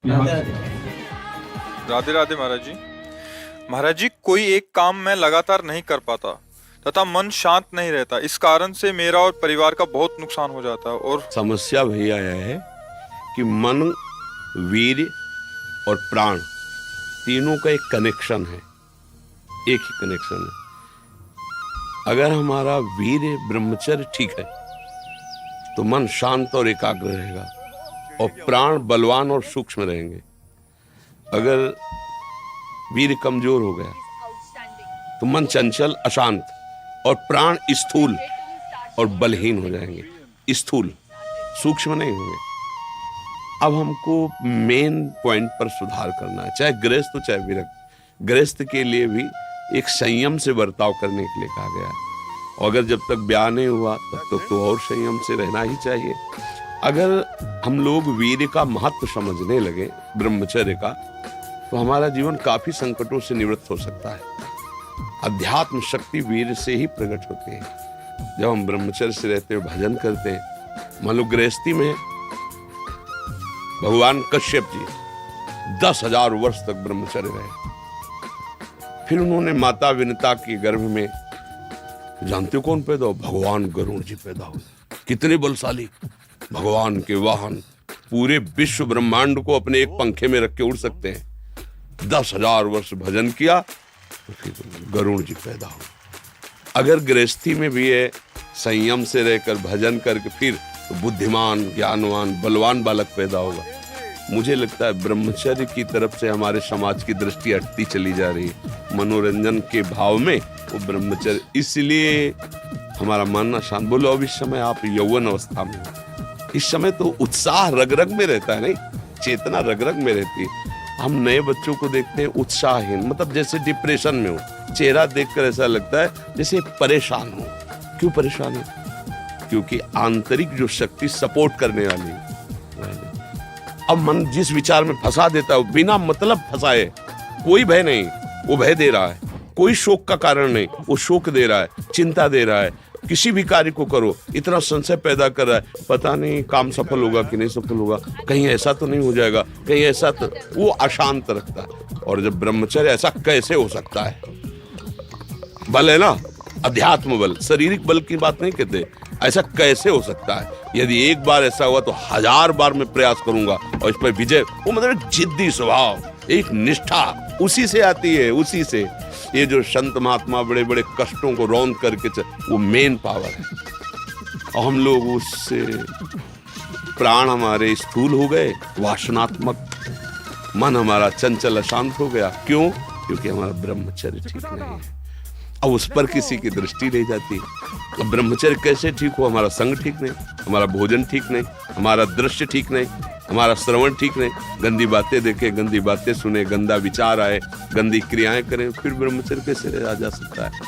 यहाँ राधे राधे महाराज जी। महाराज जी, कोई एक काम मैं लगातार नहीं कर पाता तथा मन शांत नहीं रहता। इस कारण से मेरा और परिवार का बहुत नुकसान हो जाता है। और समस्या भैया यह है कि मन, वीर्य और प्राण तीनों का एक कनेक्शन है, एक ही कनेक्शन है। अगर हमारा वीर्य ब्रह्मचर्य ठीक है तो मन शांत और एकाग्र रहेगा और प्राण बलवान और सूक्ष्म रहेंगे। अगर वीर्य कमजोर हो गया तो मन चंचल, अशांत और प्राण स्थूल और बलहीन हो जाएंगे। स्थूल, सूक्ष्म नहीं होंगे। अब हमको मेन पॉइंट पर सुधार करना है, चाहे गृहस्थ हो चाहे विरक्त। गृहस्थ के लिए भी एक संयम से बर्ताव करने के लिए कहा गया है। और अगर जब तक ब्याह नहीं हुआ तब तक तो और संयम से रहना ही चाहिए। अगर हम लोग वीर्य का महत्व समझने लगे, ब्रह्मचर्य का, तो हमारा जीवन काफी संकटों से निवृत्त हो सकता है। अध्यात्म शक्ति वीर्य से ही प्रकट होती है। जब हम ब्रह्मचर्य से रहते हैं, भजन करते हैं, मान लो गृहस्थी में भगवान कश्यप जी 10,000 वर्ष तक ब्रह्मचर्य रहे। फिर उन्होंने माता विनता के गर्भ में, जानते हो कौन पैदा हो? भगवान गरुड़ जी पैदा हुए। कितने बलशाली, भगवान के वाहन, पूरे विश्व ब्रह्मांड को अपने एक पंखे में रख के उड़ सकते हैं। 10,000 वर्ष भजन किया तो फिर गरुड़ जी पैदा हुए। अगर गृहस्थी में भी है, संयम से रहकर भजन करके फिर तो बुद्धिमान, ज्ञानवान, बलवान बालक पैदा होगा। मुझे लगता है ब्रह्मचर्य की तरफ से हमारे समाज की दृष्टि हटती चली जा रही है। मनोरंजन के भाव में वो ब्रह्मचर्य, इसलिए हमारा मन अशांत। बोलो अब इस समय आप यौवन अवस्था में हो, इस समय तो उत्साह रग रग में रहता है, नहीं, चेतना रग रग में रहती है। हम नए बच्चों को देखते हैं उत्साहहीन, मतलब जैसे डिप्रेशन में हो। चेहरा देखकर ऐसा लगता है जैसे परेशान हो। क्यों परेशान है? क्योंकि आंतरिक जो शक्ति सपोर्ट करने वाली है। अब मन जिस विचार में फंसा देता है, बिना मतलब फंसाए, कोई भय नहीं, वो भय दे रहा है। कोई शोक का कारण नहीं, वो शोक दे रहा है, चिंता दे रहा है। किसी भी कार्य को करो, इतना संशय पैदा कर रहा है, पता नहीं काम सफल होगा कि नहीं सफल होगा, कहीं ऐसा तो नहीं हो जाएगा, कहीं ऐसा तो, वो अशांत रखता है। और जब ब्रह्मचर्य, ऐसा कैसे हो सकता है? बल है ना, अध्यात्म बल, शारीरिक बल की बात नहीं कहते। ऐसा कैसे हो सकता है? यदि एक बार ऐसा हुआ तो 1000 बार मैं प्रयास करूंगा और इस पर विजय। वो मतलब जिद्दी स्वभाव, एक निष्ठा उसी से आती है, उसी से। ये जो संत महात्मा बड़े बड़े कष्टों को रौंद करके वो मेन पावर है। और हम लोग उससे, प्राण हमारे स्थूल हो गए, वासनात्मक, मन हमारा चंचल अशांत हो गया। क्यों? क्योंकि हमारा ब्रह्मचर्य ठीक नहीं है। अब उस पर किसी की दृष्टि नहीं जाती। अब ब्रह्मचर्य कैसे ठीक हो? हमारा संग ठीक नहीं, हमारा भोजन ठीक नहीं, हमारा दृश्य ठीक नहीं, हमारा श्रवण ठीक नहीं, गंदी बातें देखे, गंदी बातें सुने, गंदा विचार आए, गंदी क्रियाएं करें, फिर ब्रह्मचर्य कैसे रहा जा सकता है?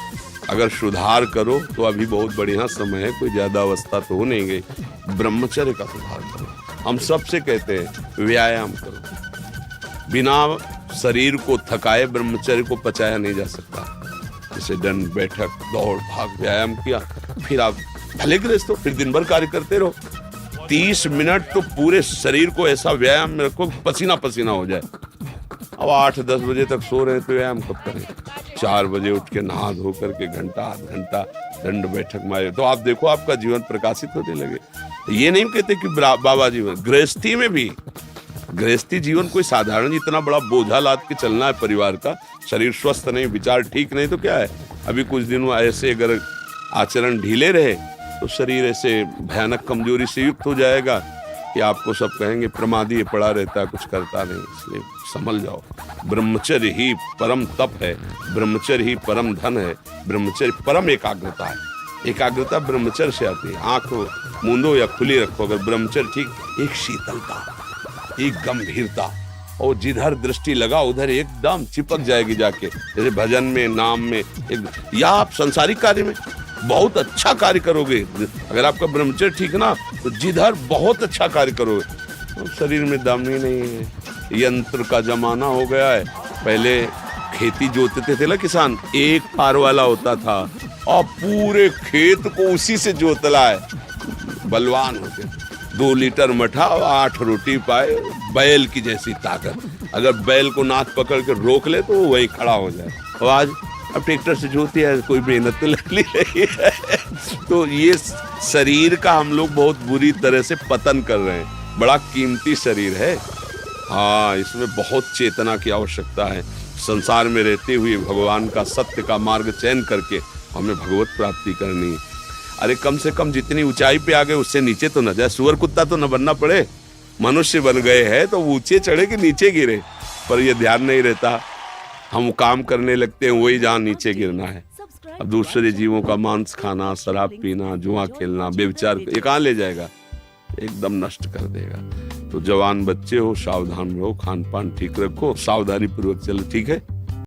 अगर सुधार करो तो अभी बहुत बढ़िया समय है, कोई ज्यादा अवस्था तो हो नहीं गई। ब्रह्मचर्य का सुधार करो। हम सबसे कहते हैं व्यायाम करो। बिना शरीर को थकाए ब्रह्मचर्य को पचाया नहीं जा सकता। जैसे दंड बैठक, दौड़ भाग, व्यायाम किया, फिर आप भले गृहस्थ हो, फिर दिन भर कार्य करते रहो। 30 मिनट तो पूरे शरीर को ऐसा व्यायाम में रखो पसीना पसीना हो जाए। अब 8-10 बजे तक सो रहे हैं तो व्यायाम कब करें? 4 बजे उठ के नहा धो करके घंटा आध घंटा दंड बैठक मारे तो आप देखो आपका जीवन प्रकाशित होने लगे। ये नहीं कहते कि बाबा जीवन, गृहस्थी में भी, गृहस्थी जीवन कोई साधारण इतना बड़ा बोझा लाद के चलना है परिवार का। शरीर स्वस्थ नहीं, विचार ठीक नहीं तो क्या है? अभी कुछ दिनों ऐसे अगर आचरण ढीले रहे तो शरीर ऐसे भयानक कमजोरी से युक्त हो जाएगा कि आपको सब कहेंगे प्रमादी पड़ा रहता है, कुछ करता नहीं। इसलिए संभल जाओ। ब्रह्मचर्य ही परम तप है, ब्रह्मचर्य ही परम धन है, ब्रह्मचर्य परम एकाग्रता है। एकाग्रता ब्रह्मचर्य से आती है। आंख मूंदो या खुली रखो, अगर ब्रह्मचर्य ठीक, एक शीतलता, एक गंभीरता, और जिधर दृष्टि लगा उधर एकदम चिपक जाएगी जाके। जैसे भजन में, नाम में, या आप संसारिक कार्य में बहुत अच्छा कार्य करोगे। अगर आपका ब्रह्मचर्य ठीक ना तो जिधर बहुत अच्छा कार्य करोगे। तो शरीर में दम ही नहीं है। यंत्र का जमाना हो गया है। पहले खेती जोतते थे ना किसान, एक फार वाला होता था और पूरे खेत को उसी से जोतला है। बलवान होते, 2 लीटर मठा और 8 रोटी पाए, बैल की जैसी ताकत। अगर बैल को नाक पकड़ के रोक ले तो वो वही खड़ा हो जाए। और आज अब ट्रैक्टर से जोती है, कोई मेहनत तो लग रही है। तो ये शरीर का हम लोग बहुत बुरी तरह से पतन कर रहे हैं। बड़ा कीमती शरीर है, हाँ, इसमें बहुत चेतना की आवश्यकता है। संसार में रहते हुए भगवान का सत्य का मार्ग चयन करके हमें भगवत प्राप्ति करनी है। अरे कम से कम जितनी ऊंचाई पे आ गए उससे नीचे तो न जाए। सुअर कुत्ता तो न बनना पड़े। मनुष्य बन गए हैं तो ऊंचे चढ़े कि नीचे गिरे, पर ये ध्यान नहीं रहता। हम काम करने लगते हैं वही जहाँ नीचे गिरना है। अब दूसरे जीवों का मांस खाना, शराब पीना, जुआ खेलना, बेविचार, ये कहाँ ले जाएगा? एकदम नष्ट कर देगा। तो जवान बच्चे हो, सावधान रहो, खान पान ठीक रखो, सावधानी पूर्वक चलो, ठीक है।